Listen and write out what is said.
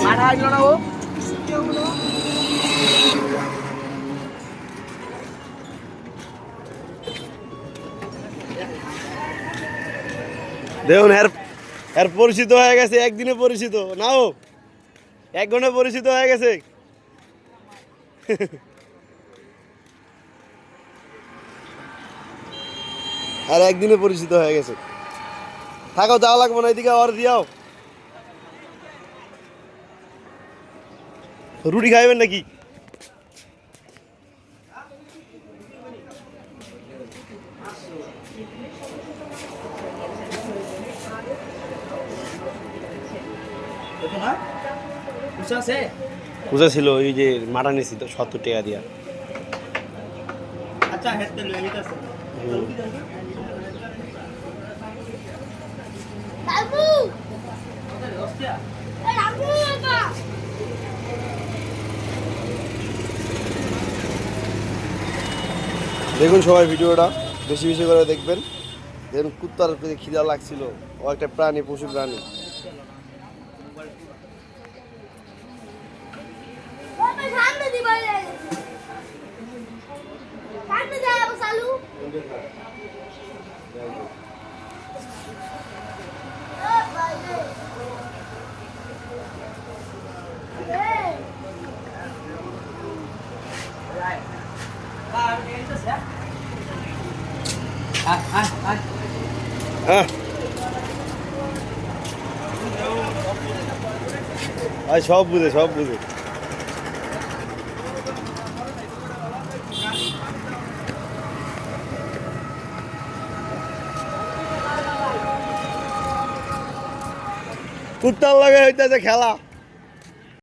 মাঠা আসলো না ও দেখুন এর এর পরিচিত হয়ে গেছে, একদিনে পরিচিত নাও, 1 ঘন্টা পরিচিত হয়ে গেছে। আর একদিনে পরিচিত হয়ে গেছে। থাকো, যাওয়া লাগবো না, এদিকে আর দিয়াও। রুটি খাইবেন নাকি? পূজা ছিল ওই যে মাটা নিয়েছি তো 70 টাকা দিয়া। আচ্ছা হেডতে লই নিতেছে বাবু এ রামু বাবা দেখুন সবাই ভিডিওটা বেশি বেশি করে দেখবেন। দেখুন কুত্তার খিদা লাগছিল, ও একটা প্রাণী, পশু প্রাণী। বাবা সামনে দিবা সামনে যাও চালু হ্যাঁ সব বুঝে, সব বুঝে। কুত্তার লাগে হইতেছে খেলা।